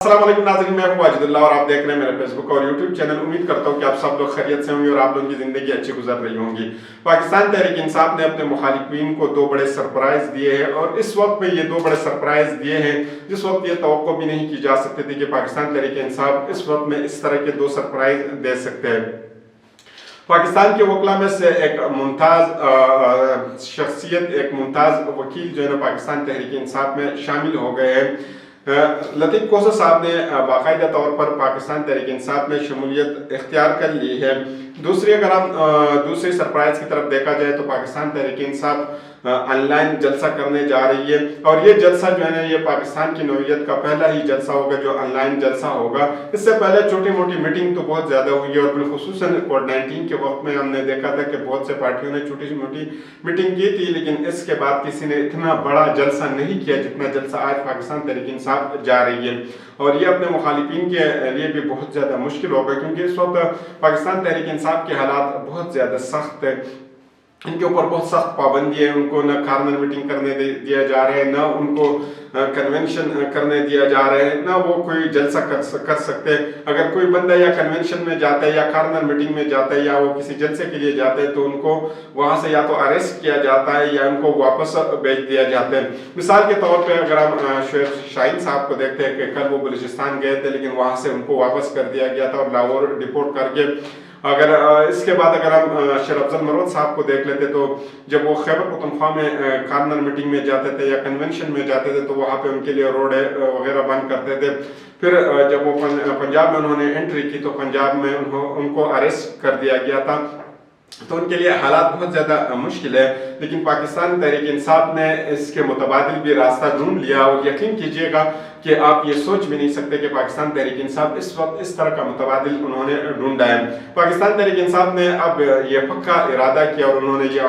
अस्सलाम वालेकुम नाज़रीन, मैं हूं वाजिदुल्लाह और आप देख रहे हैं मेरे फेसबुक और यूट्यूब चैनल। उम्मीद करता हूं कि आप सब लोग खैरियत से होंगे और आप लोगों की ज़िंदगी अच्छी गुजर रही होंगी। पाकिस्तान तहरीक इंसाफ ने अपने मुखालिफिन को दो बड़े सरप्राइज़ दिए हैं और इस वक्त में ये दो बड़े सरप्राइज़ दिए हैं जिस वक्त ये तवक्को भी नहीं की जा सकती थी कि पाकिस्तान तहरीक इंसाफ इस वक्त में इस तरह के दो सरप्राइज़ दे सकते हैं। पाकिस्तान के वकला में से एक मुमताज़ शख्सियत, एक मुमताज़ वकील जो है ना पाकिस्तान तहरीक इंसाफ में शामिल हो गए हैं। लतीफ़ कोसर साहब ने बाकायदा तौर पर पाकिस्तान तहरीक इंसाफ में शमूलियत इख्तियार कर ली है। दूसरी अगर हम दूसरी सरप्राइज़ की तरफ देखा जाए तो पाकिस्तान तहरीक इंसाफ ऑनलाइन जलसा करने जा रही है और ये जलसा जो है ना ये पाकिस्तान की नौइयत का पहला ही जलसा होगा जो ऑनलाइन जलसा होगा। इससे पहले छोटी मोटी मीटिंग तो बहुत ज़्यादा हुई है और बिलखुसूसन कोविड-19 के वक्त में हमने देखा था कि बहुत से पार्टियों ने छोटी मोटी मीटिंग की थी, लेकिन इसके बाद किसी ने इतना बड़ा जलसा नहीं किया जितना जलसा आज पाकिस्तान तहरीक इंसाफ जा रही है। और ये अपने मुखालिफिन के लिए भी बहुत ज़्यादा मुश्किल होगा क्योंकि इस वक्त पाकिस्तान तहरीक इंसाफ के हालात बहुत ज़्यादा सख्त है। इनके ऊपर बहुत सख्त पाबंदी है, उनको न कार्नर मीटिंग करने दिया जा रहा है, न उनको कन्वेंशन करने दिया जा रहा है, न वो कोई जलसा कर सकते हैं। अगर कोई बंदा या कन्वेंशन में जाता है या कार्नर मीटिंग में जाता है या वो किसी जलसे के लिए जाता है तो उनको वहाँ से या तो अरेस्ट किया जाता है या उनको वापस भेज दिया जाता है। मिसाल के तौर पर अगर हम शाहीन साहब को देखते हैं कि कल वो बलूचिस्तान गए थे लेकिन वहाँ से उनको वापस कर दिया गया था और लाहौर डिपोर्ट करके। अगर इसके बाद अगर हम शेर अफजल मरवत साहब को देख लेते तो जब वो खैबर पख्तूनख्वा में कार्नर मीटिंग में जाते थे या कन्वेंशन में जाते थे तो वहाँ पे उनके लिए रोड वगैरह बंद करते थे। फिर जब वो पंजाब में उन्होंने एंट्री की तो पंजाब में उनको अरेस्ट कर दिया गया था, तो उनके लिए हालात बहुत ज़्यादा मुश्किल है। लेकिन पाकिस्तान तहरीक इंसाफ ने इसके मुतबादिल भी रास्ता ढूंढ लिया और यकीन कीजिएगा कि आप ये सोच भी नहीं सकते कि पाकिस्तान तहरीक इंसाफ इस वक्त इस तरह का मुतबादिल उन्होंने ढूंढा है। पाकिस्तान तहरीक इंसाफ ने अब ये पक्का इरादा किया और उन्होंने ये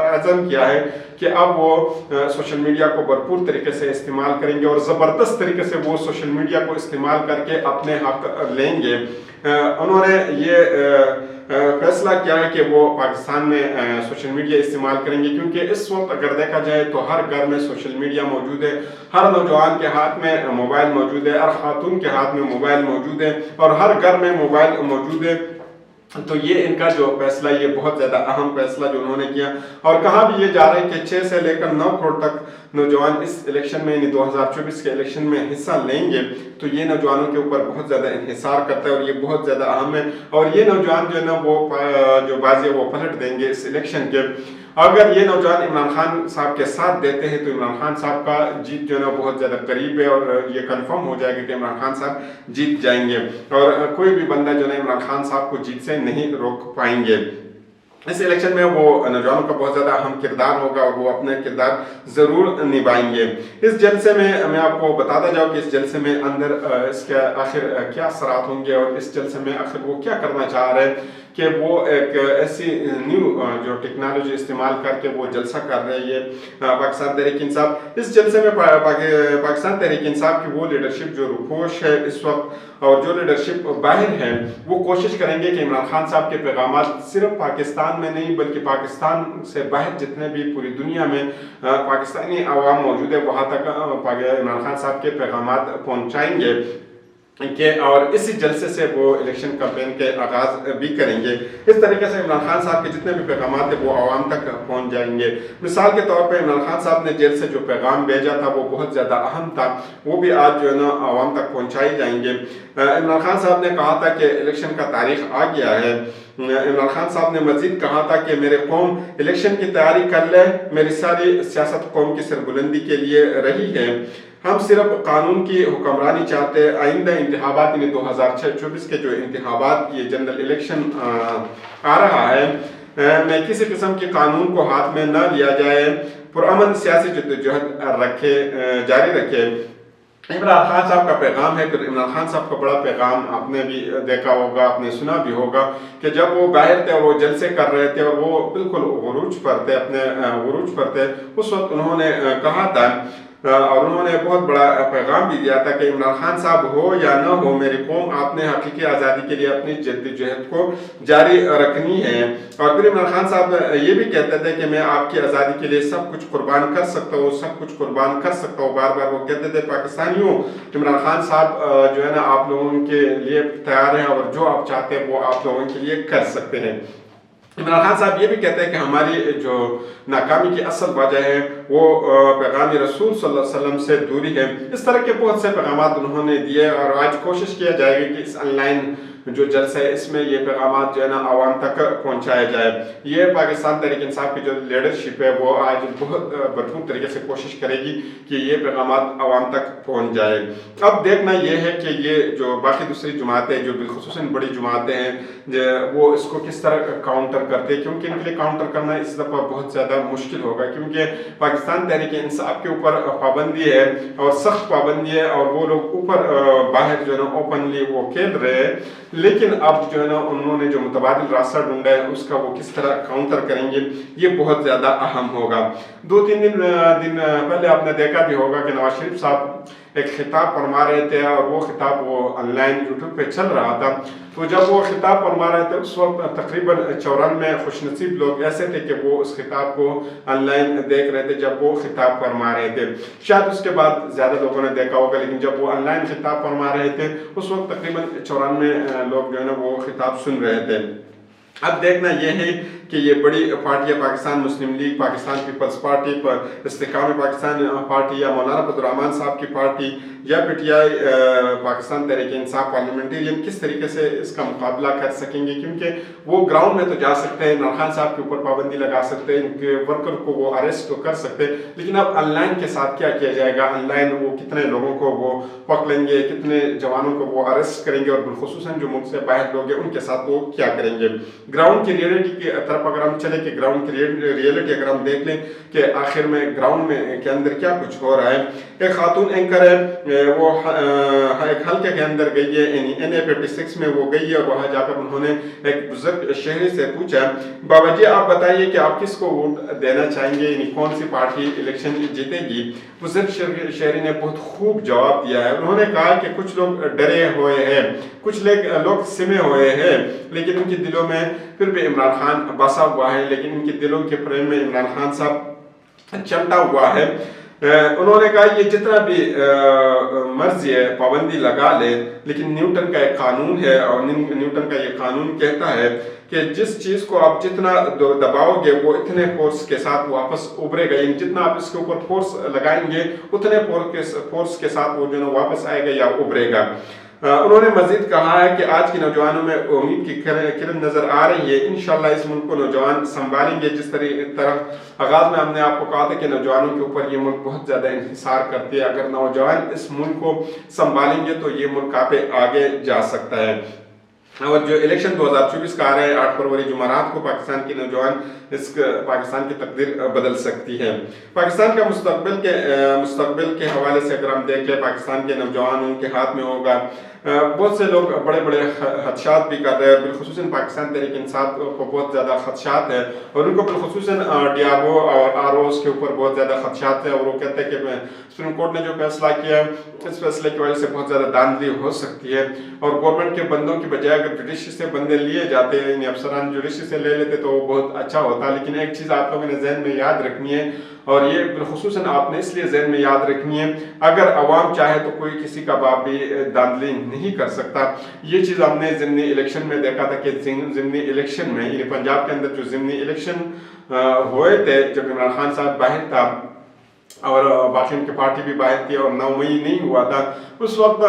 अज़म किया है कि अब वो सोशल मीडिया को भरपूर तरीके से इस्तेमाल करेंगे और ज़बरदस्त तरीके से वो सोशल मीडिया को इस्तेमाल करके अपने हक लेंगे। उन्होंने ये फैसला किया है कि वो पाकिस्तान में सोशल मीडिया इस्तेमाल करेंगे क्योंकि इस वक्त अगर देखा जाए तो हर घर में सोशल मीडिया मौजूद है, हर नौजवान के हाथ में मोबाइल मौजूद है, हर खातून के हाथ में मोबाइल मौजूद है और हर घर में मोबाइल मौजूद है। तो ये इनका जो फैसला ये बहुत ज़्यादा अहम फैसला जो उन्होंने किया और कहा भी ये जा रहा है कि 6 से लेकर 9 करोड़ तक नौजवान इस इलेक्शन में यानी 2024 के इलेक्शन में हिस्सा लेंगे। तो ये नौजवानों के ऊपर बहुत ज़्यादा इंहिसार करता है और ये बहुत ज़्यादा अहम है और ये नौजवान जो है ना वो जो बाजी वो पलट देंगे इस इलेक्शन के। अगर ये नौजवान इमरान खान साहब के साथ देते हैं तो इमरान खान साहब का जीत जो है ना बहुत ज़्यादा करीब है और ये कंफर्म हो जाएगा कि इमरान खान साहब जीत जाएंगे और कोई भी बंदा जो है इमरान खान साहब को जीत से नहीं रोक पाएंगे। इस इलेक्शन में वो नौजवानों का बहुत ज़्यादा अहम किरदार होगा और वो अपने किरदार ज़रूर निभाएंगे। इस जलसे में मैं आपको बताता जाऊँ कि इस जलसे में अंदर इसके आखिर क्या असरात होंगे और इस जलसे में आखिर वो क्या करना चाह रहे हैं कि वो एक ऐसी न्यू जो टेक्नोलॉजी इस्तेमाल करके वो जलसा कर रही है पाकिस्तान तहरीक इंसाफ। इस जलसे में पाकिस्तान तहरीक इंसाफ की वो लीडरशिप जो रुखोश है इस वक्त और जो लीडरशिप बाहर है वो कोशिश करेंगे कि इमरान खान साहब के पैगामात सिर्फ पाकिस्तान में नहीं बल्कि पाकिस्तान से बाहर जितने भी पूरी दुनिया में पाकिस्तानी अवाम मौजूद है वहाँ तक इमरान खान साहब के पैगामात पहुँचाएंगे के और इसी जलसे से वो इलेक्शन कैंपेन के आगाज़ भी करेंगे। इस तरीके से इमरान खान साहब के जितने भी पैगामात थे वो आवाम तक पहुंच जाएंगे। मिसाल के तौर पे इमरान खान साहब ने जेल से जो पैगाम भेजा था वो बहुत ज़्यादा अहम था, वो भी आज जो है ना आवाम तक पहुँचाई जाएंगे। इमरान खान साहब ने कहा था कि इलेक्शन का तारीख आ गया है। इमरान खान साहब ने मजीद कहा था कि मेरे कौम इलेक्शन की तैयारी कर ले, मेरी सारी सियासत कौम की सरबुलंदी के लिए रही है। हम सिर्फ कानून की हुक्मरानी चाहते हैं। आइंदा इंतखाबात यानी 2024 के जो इंतखाबात ये जनरल इलेक्शन आ रहा है मैं किसी किस्म के कानून को हाथ में न लिया जाए, पुरअमन सियासी जद्दोजहद जारी रखे। इमरान खान साहब का पैगाम है। फिर इमरान खान साहब का बड़ा पैगाम आपने भी देखा होगा, आपने सुना भी होगा कि जब वो बाहर थे और वो जलसे कर रहे थे और वो बिल्कुल उरूज पर थे, अपने उरूज पर थे, उस वक्त उन्होंने कहा था اور انہوں نے بہت بڑا پیغام بھی دیا تھا کہ عمران خان صاحب ہو یا نہ ہو میری قوم، آپ نے حقیقی آزادی کے لیے اپنی جدوجہد کو جاری رکھنی ہے۔ اور پھر عمران خان صاحب یہ بھی کہتے تھے کہ میں آپ کی آزادی کے لیے سب کچھ قربان کر سکتا ہوں، سب کچھ قربان کر سکتا ہوں، بار بار وہ کہتے تھے پاکستانیوں عمران خان صاحب جو ہے نا آپ لوگوں کے لیے تیار ہیں، اور جو آپ چاہتے ہیں وہ آپ لوگوں کے لیے کر سکتے ہیں۔ عمران خان صاحب یہ بھی کہتے ہیں کہ ہماری جو ناکامی کی اصل وجہ ہے وہ پیغام رسول صلی اللہ علیہ وسلم سے دوری ہے۔ اس طرح کے بہت سے پیغامات انہوں نے دیے، اور آج کوشش کیا جائے گی کہ اس آن لائن جو جلسہ ہے اس میں یہ پیغامات جو ہے نا عوام تک پہنچایا جائے۔ یہ پاکستان تحریک انصاف کی جو لیڈرشپ ہے وہ آج بہت بھرپور طریقے سے کوشش کرے گی کہ یہ پیغامات عوام تک پہنچ جائے۔ اب دیکھنا یہ ہے کہ یہ جو باقی دوسری جماعتیں جو بالخصوصاً بڑی جماعتیں ہیں وہ اس کو کس طرح کاؤنٹر کرتے ہیں، کیونکہ ان کے لیے کاؤنٹر کرنا اس دفعہ بہت زیادہ مشکل ہوگا، کیونکہ پاکستان تحریک انصاف کے اوپر پابندی ہے اور سخت پابندی ہے، اور وہ لوگ اوپر باہر جو ہے نا اوپنلی وہ کھیل رہے ہیں، لیکن اب جو ہے نا انہوں نے جو متبادل راستہ ڈھونڈا ہے اس کا وہ کس طرح کاؤنٹر کریں گے یہ بہت زیادہ اہم ہوگا۔ 2-3 دن پہلے آپ نے دیکھا بھی ہوگا کہ نواز شریف صاحب ایک خطاب فرما رہے تھے، اور وہ خطاب وہ آن لائن یوٹیوب پہ چل رہا تھا۔ تو جب وہ خطاب فرما رہے تھے اس وقت تقریباً 94 خوش نصیب لوگ ایسے تھے کہ وہ اس خطاب کو آن لائن دیکھ رہے تھے جب وہ خطاب فرما رہے تھے۔ شاید اس کے بعد زیادہ لوگوں نے دیکھا ہوگا، لیکن جب وہ آن لائن خطاب فرما رہے تھے اس وقت تقریباً 94 لوگ جو ہے نا وہ خطاب سن رہے تھے۔ اب دیکھنا یہ ہے کہ یہ بڑی پارٹیاں پاکستان مسلم لیگ، پاکستان پیپلز پارٹی، استحکام پاکستان پارٹی، یا مولانا فضل الرحمان صاحب کی پارٹی، یا P T I Pakistan Tehreek Insaf parliamentarian کس طریقے سے اس کا مقابلہ کر سکیں گے، کیونکہ وہ گراؤنڈ میں تو جا سکتے ہیں، عمران خان صاحب کے اوپر پابندی لگا سکتے ہیں، ان کے ورکر کو وہ اریسٹ تو کر سکتے ہیں، لیکن اب آن لائن کے ساتھ کیا کیا جائے گا؟ آن لائن وہ کتنے لوگوں کو وہ پکڑیں گے، کتنے جوانوں کو وہ اریسٹ کریں گے، اور بالخصوصاً جو ملک سے باہر لوگ ہیں ان کے ساتھ وہ کیا کریں گے؟ گراؤنڈ کی ریئلٹی کی طرف اگر ہم چلے کہ گراؤنڈ کی ریئلٹی اگر ہم دیکھ لیں کہ آخر میں گراؤنڈ میں کے اندر کیا کچھ ہو رہا ہے۔ ایک خاتون اینکر ہے، وہ ایک حلقے کے اندر گئی ہے، یعنی NA56 میں وہ گئی ہے، اور وہاں جا کر انہوں نے ایک بزرگ شہری سے پوچھا بابا جی آپ بتائیے کہ آپ کس کو ووٹ دینا چاہیں گے، یعنی کون سی پارٹی الیکشن جیتے گی؟ بزرگ شہری نے بہت خوب جواب دیا ہے۔ انہوں نے کہا کہ کچھ لوگ ڈرے ہوئے ہیں، کچھ لوگ سمے ہوئے ہیں، لیکن ان کے دلوں میں پھر بھی عمران خان بسا ہوا ہے، لیکن ان کے دلوں کے فریم میں عمران خان صاحب چمٹا ہوا ہے۔ انہوں نے کہا یہ جتنا بھی مرضی ہے پابندی لگا لے، لیکن نیوٹن کا ایک قانون ہے، اور نیوٹن کا یہ قانون کہتا ہے کہ جس چیز کو آپ جتنا دباؤ گے وہ اتنے فورس کے ساتھ واپس ابھرے گا، یعنی جتنا آپ اس کے اوپر فورس لگائیں گے اتنے فورس کے ساتھ وہ جو ہے واپس آئے گا یا ابھرے گا۔ انہوں نے مزید کہا ہے کہ آج کے نوجوانوں میں امید کی کرن نظر آ رہی ہے، انشاءاللہ اس ملک کو نوجوان سنبھالیں گے۔ جس طرح آغاز میں ہم نے آپ کو کہا تھا کہ نوجوانوں کے اوپر یہ ملک بہت زیادہ انحصار کرتی ہے، اگر نوجوان اس ملک کو سنبھالیں گے تو یہ ملک کافی آگے جا سکتا ہے۔ اور جو الیکشن 2024 کا آ رہا ہے 8 فروری جمعرات کو، پاکستان کے نوجوان پاکستان کی تقدیر بدل سکتی ہے۔ پاکستان کا مستقبل کے حوالے سے اگر ہم دیکھ لیں، پاکستان کے نوجوانوں کے ہاتھ میں ہوگا۔ بہت سے لوگ بڑے بڑے خدشات بھی کر رہے ہیں، بالخصوصاً پاکستان تحریک انصاف کو بہت زیادہ خدشات ہے، اور ان کو بالخصوصاً ڈیابو اور ROs کے اوپر بہت زیادہ خدشات ہیں، اور وہ کہتے ہیں کہ سپریم کورٹ نے جو فیصلہ کیا ہے اس فیصلے کی وجہ سے بہت زیادہ دھاندلی ہو سکتی ہے، اور گورنمنٹ کے بندوں کی بجائے اگر جوڈیشری سے بندے لیے جاتے ہیں، یعنی افسران جوڈیشری سے لے لیتے تو وہ بہت اچھا ہوتا۔ لیکن ایک چیز آپ لوگوں نے ذہن میں یاد رکھنی ہے، اور یہ بالخصوصاً آپ نے اس لیے ذہن میں یاد رکھنی ہے، اگر عوام چاہے تو کوئی کسی کا باپ بھی دھاندلی نہیں کر سکتا۔ یہ چیز ہم نے ضمنی الیکشن میں دیکھا تھا کہ ضمنی الیکشن میں، یعنی پنجاب کے اندر جو ضمنی الیکشن ہوئے تھے جب عمران خان صاحب باہر تھا اور باقی ان کی پارٹی بھی باہر تھی اور 9 مئی نہیں ہوا تھا، اس وقت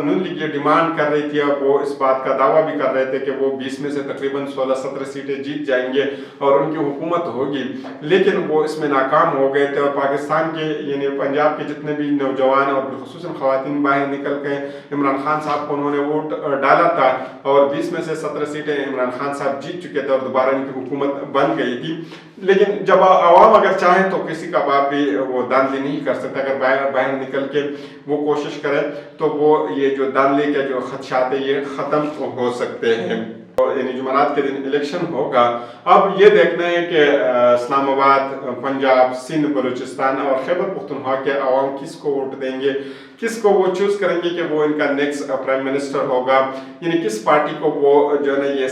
نون لیگ یہ ڈیمانڈ کر رہی تھی، اور وہ اس بات کا دعویٰ بھی کر رہے تھے کہ وہ 20 میں سے تقریباً 16-17 سیٹیں جیت جائیں گے اور ان کی حکومت ہوگی، لیکن وہ اس میں ناکام ہو گئے تھے۔ اور پاکستان کے یعنی پنجاب کے جتنے بھی نوجوان اور بالخصوصاً خواتین باہر نکل کے عمران خان صاحب کو انہوں نے ووٹ ڈالا تھا، اور 20 میں سے 17 سیٹیں عمران خان صاحب جیت چکے تھے، اور دوبارہ ان کی حکومت بن گئی تھی۔ لیکن جب عوام اگر چاہیں تو کسی کا باپ بھی وہ دھاندلی نہیں کر سکتا، اگر باہر نکل کے وہ کوشش کرے تو وہ یہ جو دھاندلی کے جو خدشات ہیں یہ ختم ہو سکتے ہیں۔ यानी जुमेरात के दिन इलेक्शन होगा। अब ये देखना है कि इस्लामाबाद, पंजाब, सिंध, बलूचिस्तान और खैबर पख्तूनख्वा के अवाम किसको वोट देंगे, किसको वो चूज करेंगे कि वो इनका नेक्स्ट प्राइम मिनिस्टर होगा, यानी किस पार्टी को वो जो है ना ये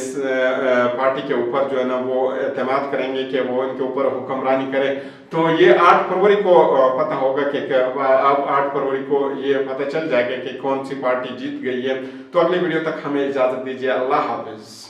पार्टी के ऊपर जो है ना वो एतमाद करेंगे कि वो इनके ऊपर हुक्मरानी करे। तो ये 8 फरवरी को पता होगा कि अब 8 फरवरी को ये पता चल जाएगा कि कौन सी पार्टी जीत गई है। तो अगली वीडियो तक हमें इजाजत दीजिए। अल्लाह हाफिज।